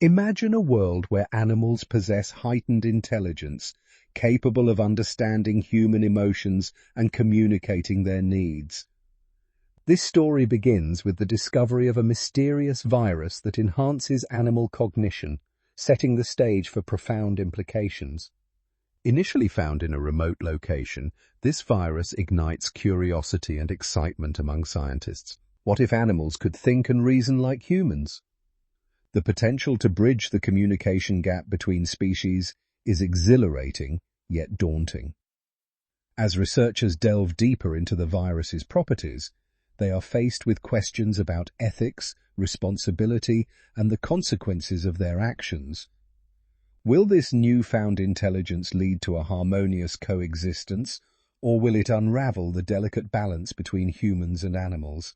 Imagine a world where animals possess heightened intelligence, capable of understanding human emotions and communicating their needs. This story begins with the discovery of a mysterious virus that enhances animal cognition, setting the stage for profound implications. Initially found in a remote location, this virus ignites curiosity and excitement among scientists. What if animals could think and reason like humans? The potential to bridge the communication gap between species is exhilarating, yet daunting. As researchers delve deeper into the virus's properties, they are faced with questions about ethics, responsibility, and the consequences of their actions. Will this newfound intelligence lead to a harmonious coexistence, or will it unravel the delicate balance between humans and animals?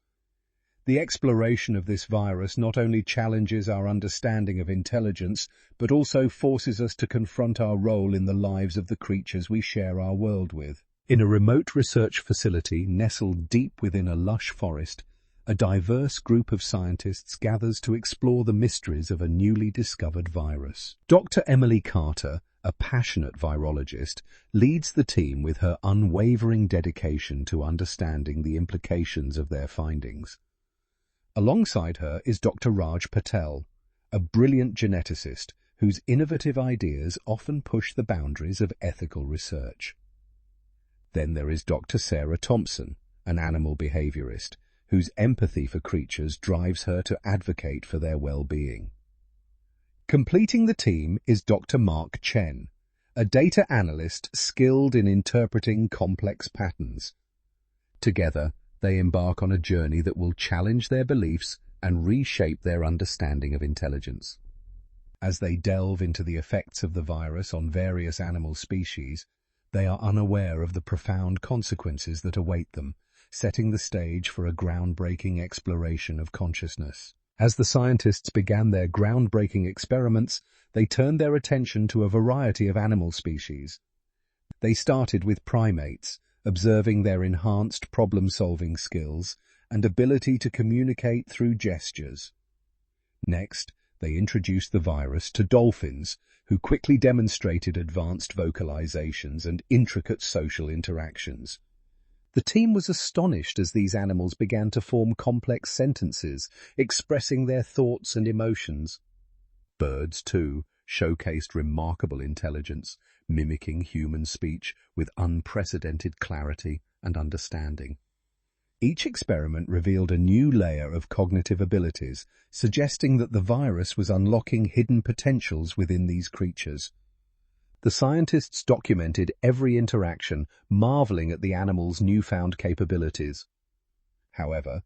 The exploration of this virus not only challenges our understanding of intelligence, but also forces us to confront our role in the lives of the creatures we share our world with. In a remote research facility nestled deep within a lush forest, a diverse group of scientists gathers to explore the mysteries of a newly discovered virus. Dr. Emily Carter, a passionate virologist, leads the team with her unwavering dedication to understanding the implications of their findings. Alongside her is Dr. Raj Patel, a brilliant geneticist whose innovative ideas often push the boundaries of ethical research. Then there is Dr. Sarah Thompson, an animal behaviorist, whose empathy for creatures drives her to advocate for their well-being. Completing the team is Dr. Mark Chen, a data analyst skilled in interpreting complex patterns. Together, they embark on a journey that will challenge their beliefs and reshape their understanding of intelligence. As they delve into the effects of the virus on various animal species, they are unaware of the profound consequences that await them, setting the stage for a groundbreaking exploration of consciousness. As the scientists began their groundbreaking experiments, they turned their attention to a variety of animal species. They started with primates, observing their enhanced problem-solving skills and ability to communicate through gestures. Next, they introduced the virus to dolphins, who quickly demonstrated advanced vocalizations and intricate social interactions. The team was astonished as these animals began to form complex sentences, expressing their thoughts and emotions. Birds, too, showcased remarkable intelligence, mimicking human speech with unprecedented clarity and understanding. Each experiment revealed a new layer of cognitive abilities, suggesting that the virus was unlocking hidden potentials within these creatures. The scientists documented every interaction, marveling at the animals' newfound capabilities. However,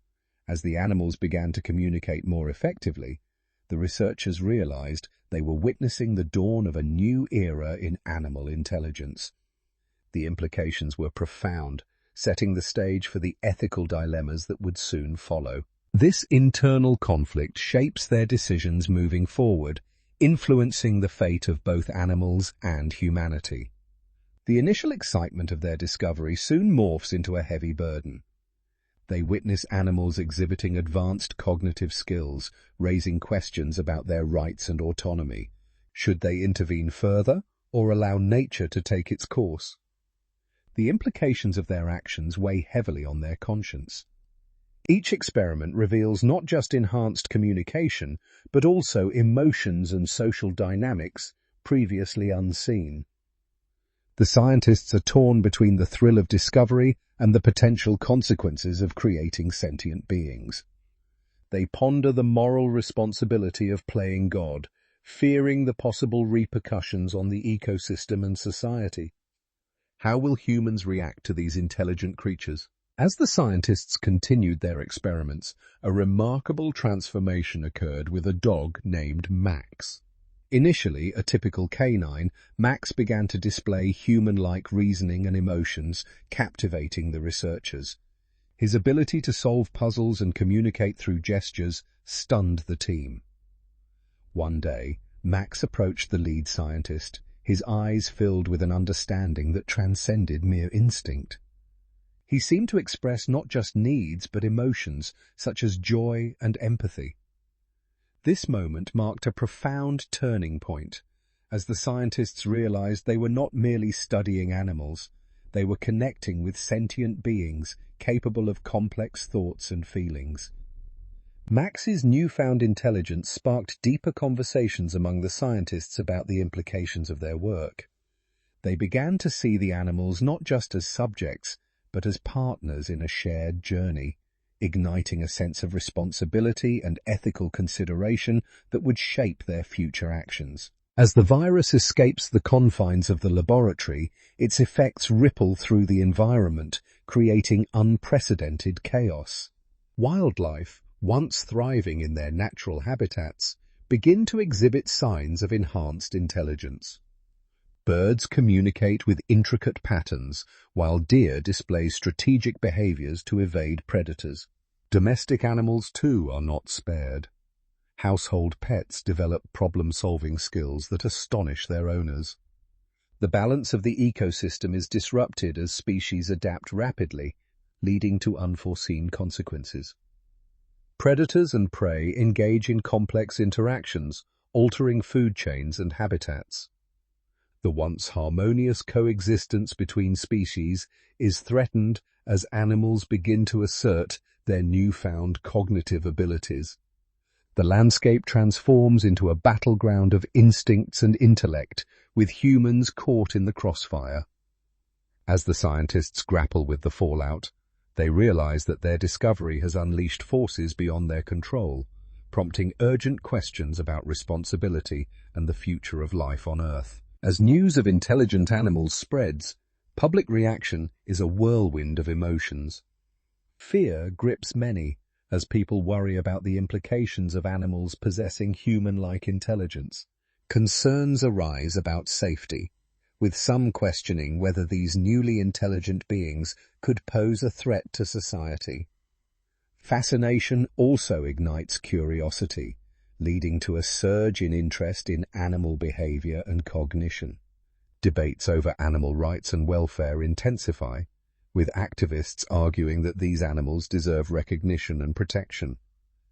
as the animals began to communicate more effectively, the researchers realized they were witnessing the dawn of a new era in animal intelligence. The implications were profound, setting the stage for the ethical dilemmas that would soon follow. This internal conflict shapes their decisions moving forward, influencing the fate of both animals and humanity. The initial excitement of their discovery soon morphs into a heavy burden. They witness animals exhibiting advanced cognitive skills, raising questions about their rights and autonomy. Should they intervene further, or allow nature to take its course? The implications of their actions weigh heavily on their conscience. Each experiment reveals not just enhanced communication, but also emotions and social dynamics previously unseen. The scientists are torn between the thrill of discovery and the potential consequences of creating sentient beings. They ponder the moral responsibility of playing God, fearing the possible repercussions on the ecosystem and society. How will humans react to these intelligent creatures? As the scientists continued their experiments, a remarkable transformation occurred with a dog named Max. Initially a typical canine, Max began to display human-like reasoning and emotions, captivating the researchers. His ability to solve puzzles and communicate through gestures stunned the team. One day, Max approached the lead scientist, his eyes filled with an understanding that transcended mere instinct. He seemed to express not just needs but emotions, such as joy and empathy. This moment marked a profound turning point, as the scientists realized they were not merely studying animals, they were connecting with sentient beings capable of complex thoughts and feelings. Max's newfound intelligence sparked deeper conversations among the scientists about the implications of their work. They began to see the animals not just as subjects, but as partners in a shared journey, igniting a sense of responsibility and ethical consideration that would shape their future actions. As the virus escapes the confines of the laboratory, its effects ripple through the environment, creating unprecedented chaos. Wildlife, once thriving in their natural habitats, begin to exhibit signs of enhanced intelligence. Birds communicate with intricate patterns, while deer display strategic behaviors to evade predators. Domestic animals, too, are not spared. Household pets develop problem-solving skills that astonish their owners. The balance of the ecosystem is disrupted as species adapt rapidly, leading to unforeseen consequences. Predators and prey engage in complex interactions, altering food chains and habitats. The once harmonious coexistence between species is threatened as animals begin to assert their newfound cognitive abilities. The landscape transforms into a battleground of instincts and intellect, with humans caught in the crossfire. As the scientists grapple with the fallout, they realize that their discovery has unleashed forces beyond their control, prompting urgent questions about responsibility and the future of life on Earth. As news of intelligent animals spreads, public reaction is a whirlwind of emotions. Fear grips many, as people worry about the implications of animals possessing human-like intelligence. Concerns arise about safety, with some questioning whether these newly intelligent beings could pose a threat to society. Fascination also ignites curiosity, leading to a surge in interest in animal behavior and cognition. Debates over animal rights and welfare intensify, with activists arguing that these animals deserve recognition and protection.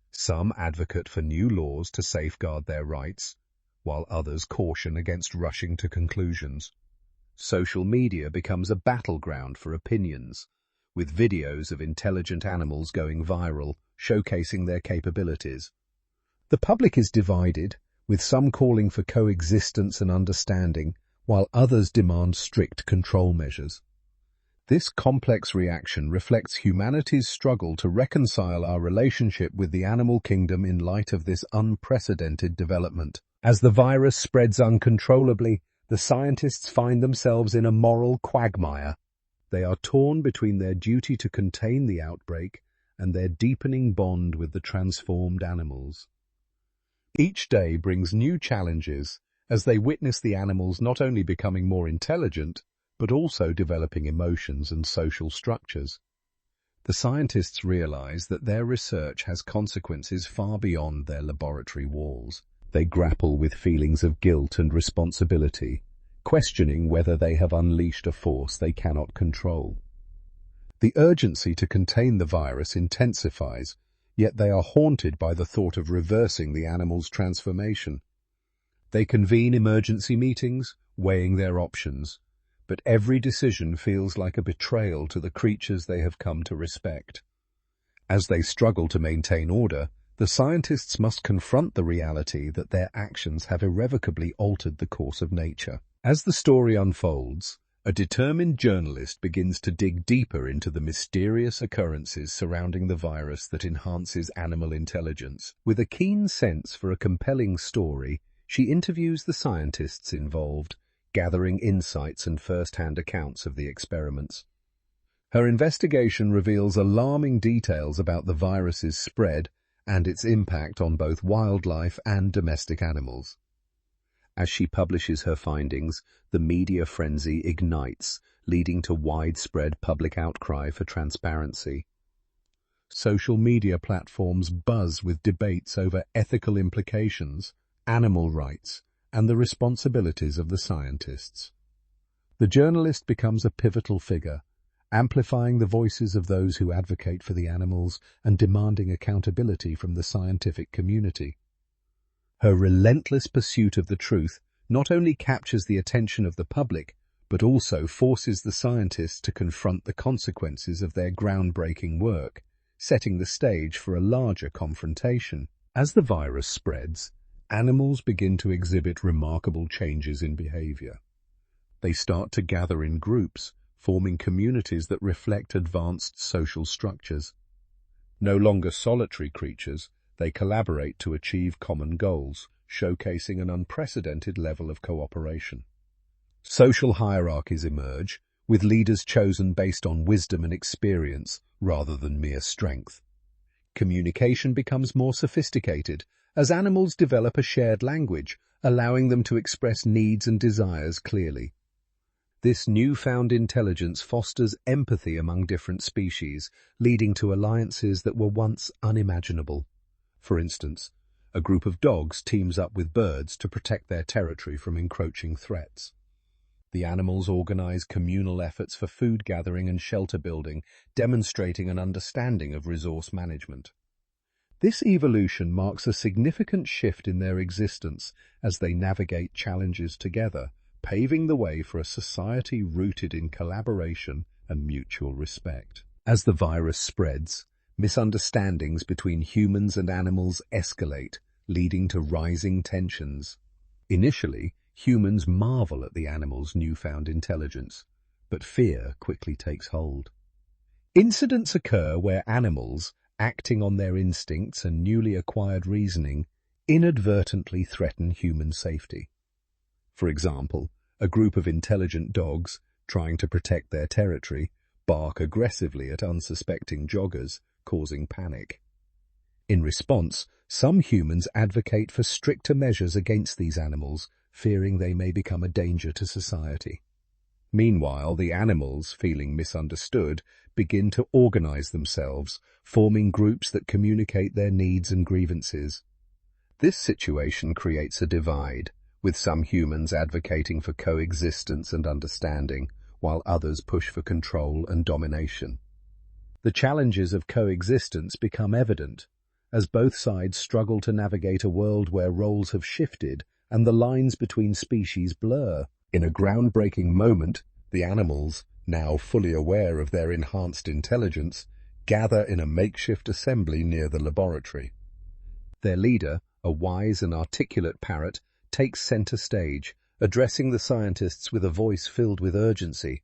Some advocate for new laws to safeguard their rights, while others caution against rushing to conclusions. Social media becomes a battleground for opinions, with videos of intelligent animals going viral, showcasing their capabilities. The public is divided, with some calling for coexistence and understanding, while others demand strict control measures. This complex reaction reflects humanity's struggle to reconcile our relationship with the animal kingdom in light of this unprecedented development. As the virus spreads uncontrollably, the scientists find themselves in a moral quagmire. They are torn between their duty to contain the outbreak and their deepening bond with the transformed animals. Each day brings new challenges as they witness the animals not only becoming more intelligent, but also developing emotions and social structures. The scientists realize that their research has consequences far beyond their laboratory walls. They grapple with feelings of guilt and responsibility, questioning whether they have unleashed a force they cannot control. The urgency to contain the virus intensifies, yet they are haunted by the thought of reversing the animal's transformation. They convene emergency meetings, weighing their options, but every decision feels like a betrayal to the creatures they have come to respect. As they struggle to maintain order, the scientists must confront the reality that their actions have irrevocably altered the course of nature. As the story unfolds, a determined journalist begins to dig deeper into the mysterious occurrences surrounding the virus that enhances animal intelligence. With a keen sense for a compelling story, she interviews the scientists involved, gathering insights and first-hand accounts of the experiments. Her investigation reveals alarming details about the virus's spread and its impact on both wildlife and domestic animals. As she publishes her findings, the media frenzy ignites, leading to widespread public outcry for transparency. Social media platforms buzz with debates over ethical implications, animal rights, and the responsibilities of the scientists. The journalist becomes a pivotal figure, amplifying the voices of those who advocate for the animals and demanding accountability from the scientific community. Her relentless pursuit of the truth not only captures the attention of the public, but also forces the scientists to confront the consequences of their groundbreaking work, setting the stage for a larger confrontation. As the virus spreads, animals begin to exhibit remarkable changes in behavior. They start to gather in groups, forming communities that reflect advanced social structures. No longer solitary creatures, they collaborate to achieve common goals, showcasing an unprecedented level of cooperation. Social hierarchies emerge, with leaders chosen based on wisdom and experience rather than mere strength. Communication becomes more sophisticated as animals develop a shared language, allowing them to express needs and desires clearly. This newfound intelligence fosters empathy among different species, leading to alliances that were once unimaginable. For instance, a group of dogs teams up with birds to protect their territory from encroaching threats. The animals organize communal efforts for food gathering and shelter building, demonstrating an understanding of resource management. This evolution marks a significant shift in their existence as they navigate challenges together, paving the way for a society rooted in collaboration and mutual respect. As the virus spreads, misunderstandings between humans and animals escalate, leading to rising tensions. Initially, humans marvel at the animals' newfound intelligence, but fear quickly takes hold. Incidents occur where animals, acting on their instincts and newly acquired reasoning, inadvertently threaten human safety. For example, a group of intelligent dogs, trying to protect their territory, bark aggressively at unsuspecting joggers, causing panic. In response, some humans advocate for stricter measures against these animals, fearing they may become a danger to society. Meanwhile, the animals, feeling misunderstood, begin to organize themselves, forming groups that communicate their needs and grievances. This situation creates a divide, with some humans advocating for coexistence and understanding, while others push for control and domination. The challenges of coexistence become evident, as both sides struggle to navigate a world where roles have shifted and the lines between species blur. In a groundbreaking moment, the animals, now fully aware of their enhanced intelligence, gather in a makeshift assembly near the laboratory. Their leader, a wise and articulate parrot, takes center stage, addressing the scientists with a voice filled with urgency.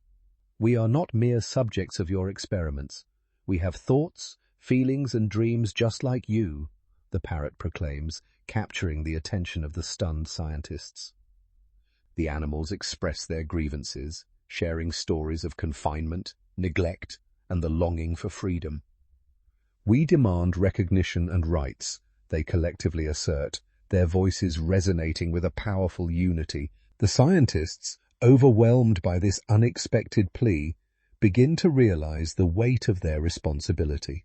"We are not mere subjects of your experiments. We have thoughts, feelings, and dreams just like you," the parrot proclaims, capturing the attention of the stunned scientists. The animals express their grievances, sharing stories of confinement, neglect, and the longing for freedom. "We demand recognition and rights," they collectively assert, their voices resonating with a powerful unity. The scientists, overwhelmed by this unexpected plea, begin to realize the weight of their responsibility.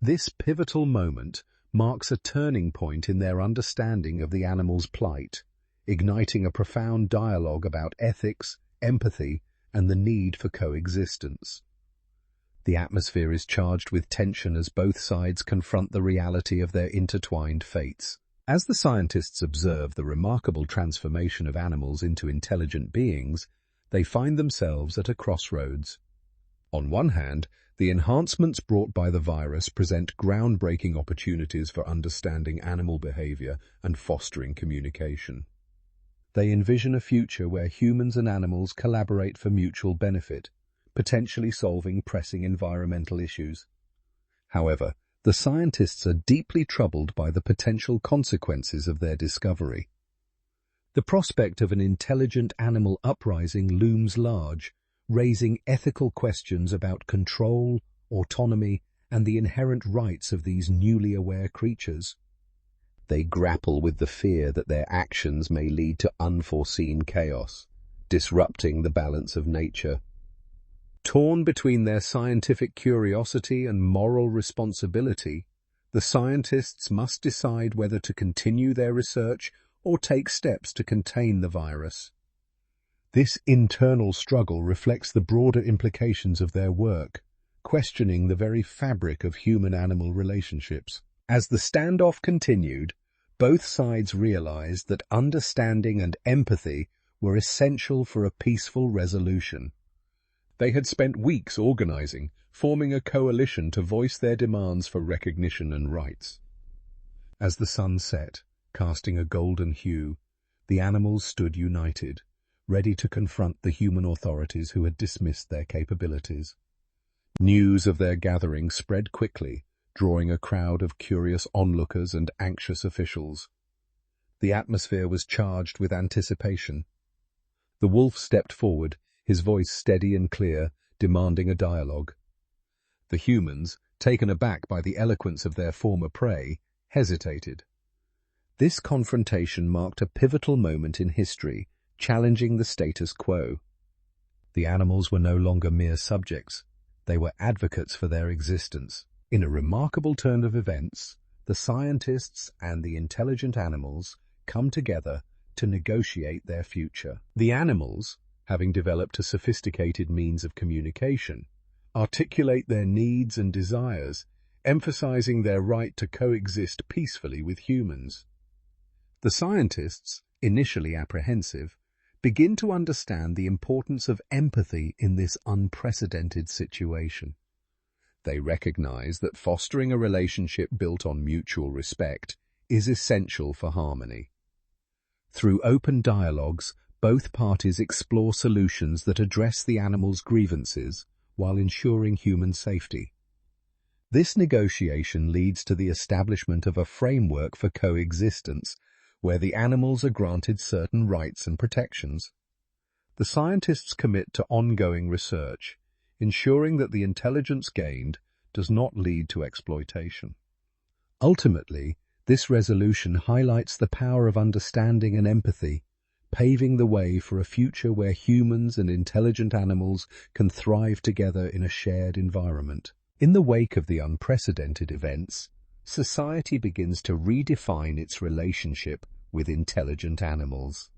This pivotal moment marks a turning point in their understanding of the animal's plight, igniting a profound dialogue about ethics, empathy, and the need for coexistence. The atmosphere is charged with tension as both sides confront the reality of their intertwined fates. As the scientists observe the remarkable transformation of animals into intelligent beings, they find themselves at a crossroads. On one hand, the enhancements brought by the virus present groundbreaking opportunities for understanding animal behavior and fostering communication. They envision a future where humans and animals collaborate for mutual benefit, potentially solving pressing environmental issues. However, the scientists are deeply troubled by the potential consequences of their discovery. The prospect of an intelligent animal uprising looms large, raising ethical questions about control, autonomy, and the inherent rights of these newly aware creatures. They grapple with the fear that their actions may lead to unforeseen chaos, disrupting the balance of nature. Torn between their scientific curiosity and moral responsibility, the scientists must decide whether to continue their research or take steps to contain the virus. This internal struggle reflects the broader implications of their work, questioning the very fabric of human-animal relationships. As the standoff continued, Both sides realized that understanding and empathy were essential for a peaceful resolution. They had spent weeks organizing, forming a coalition to voice their demands for recognition and rights. As the sun set, casting a golden hue, the animals stood united, ready to confront the human authorities who had dismissed their capabilities. News of their gathering spread quickly, drawing a crowd of curious onlookers and anxious officials. The atmosphere was charged with anticipation. The wolf stepped forward, his voice steady and clear, demanding a dialogue. The humans, taken aback by the eloquence of their former prey, hesitated. This confrontation marked a pivotal moment in history, challenging the status quo. The animals were no longer mere subjects. They were advocates for their existence. In a remarkable turn of events, the scientists and the intelligent animals come together to negotiate their future. The animals, having developed a sophisticated means of communication, articulate their needs and desires, emphasizing their right to coexist peacefully with humans. The scientists, initially apprehensive, begin to understand the importance of empathy in this unprecedented situation. They recognize that fostering a relationship built on mutual respect is essential for harmony. Through open dialogues, both parties explore solutions that address the animals' grievances while ensuring human safety. This negotiation leads to the establishment of a framework for coexistence where the animals are granted certain rights and protections. The scientists commit to ongoing research, ensuring that the intelligence gained does not lead to exploitation. Ultimately, this resolution highlights the power of understanding and empathy, paving the way for a future where humans and intelligent animals can thrive together in a shared environment. In the wake of the unprecedented events, society begins to redefine its relationship with intelligent animals.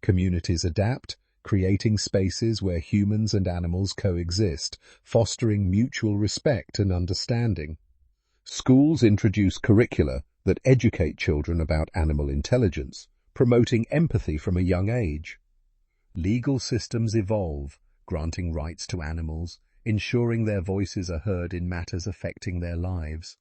Communities adapt, creating spaces where humans and animals coexist, fostering mutual respect and understanding. Schools introduce curricula that educate children about animal intelligence, promoting empathy from a young age. Legal systems evolve, granting rights to animals, ensuring their voices are heard in matters affecting their lives.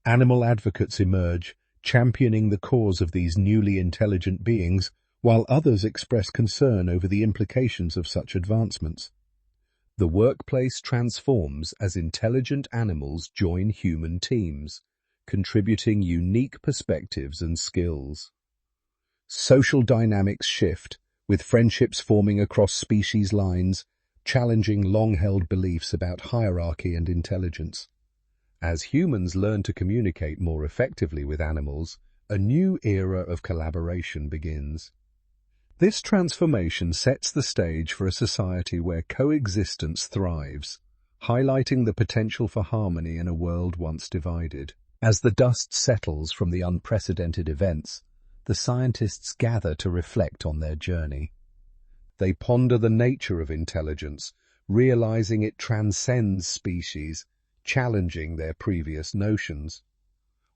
Animal advocates emerge, championing the cause of these newly intelligent beings, while others express concern over the implications of such advancements. The workplace transforms as intelligent animals join human teams, contributing unique perspectives and skills. Social dynamics shift, with friendships forming across species lines, challenging long-held beliefs about hierarchy and intelligence. As humans learn to communicate more effectively with animals, a new era of collaboration begins. This transformation sets the stage for a society where coexistence thrives, highlighting the potential for harmony in a world once divided. As the dust settles from the unprecedented events, the scientists gather to reflect on their journey. They ponder the nature of intelligence, realizing it transcends species, challenging their previous notions.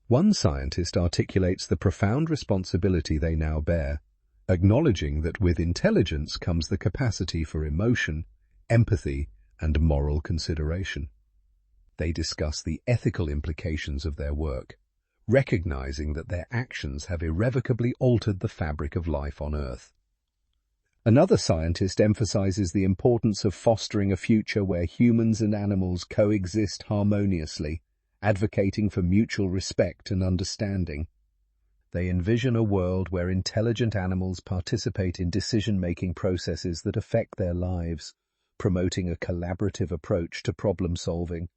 One scientist articulates the profound responsibility they now bear, acknowledging that with intelligence comes the capacity for emotion, empathy, and moral consideration. They discuss the ethical implications of their work, recognizing that their actions have irrevocably altered the fabric of life on Earth. Another scientist emphasizes the importance of fostering a future where humans and animals coexist harmoniously, advocating for mutual respect and understanding. They envision a world where intelligent animals participate in decision-making processes that affect their lives, promoting a collaborative approach to problem-solving.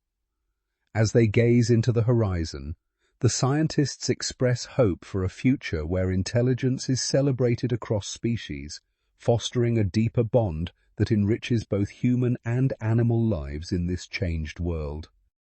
As they gaze into the horizon, the scientists express hope for a future where intelligence is celebrated across species, fostering a deeper bond that enriches both human and animal lives in this changed world.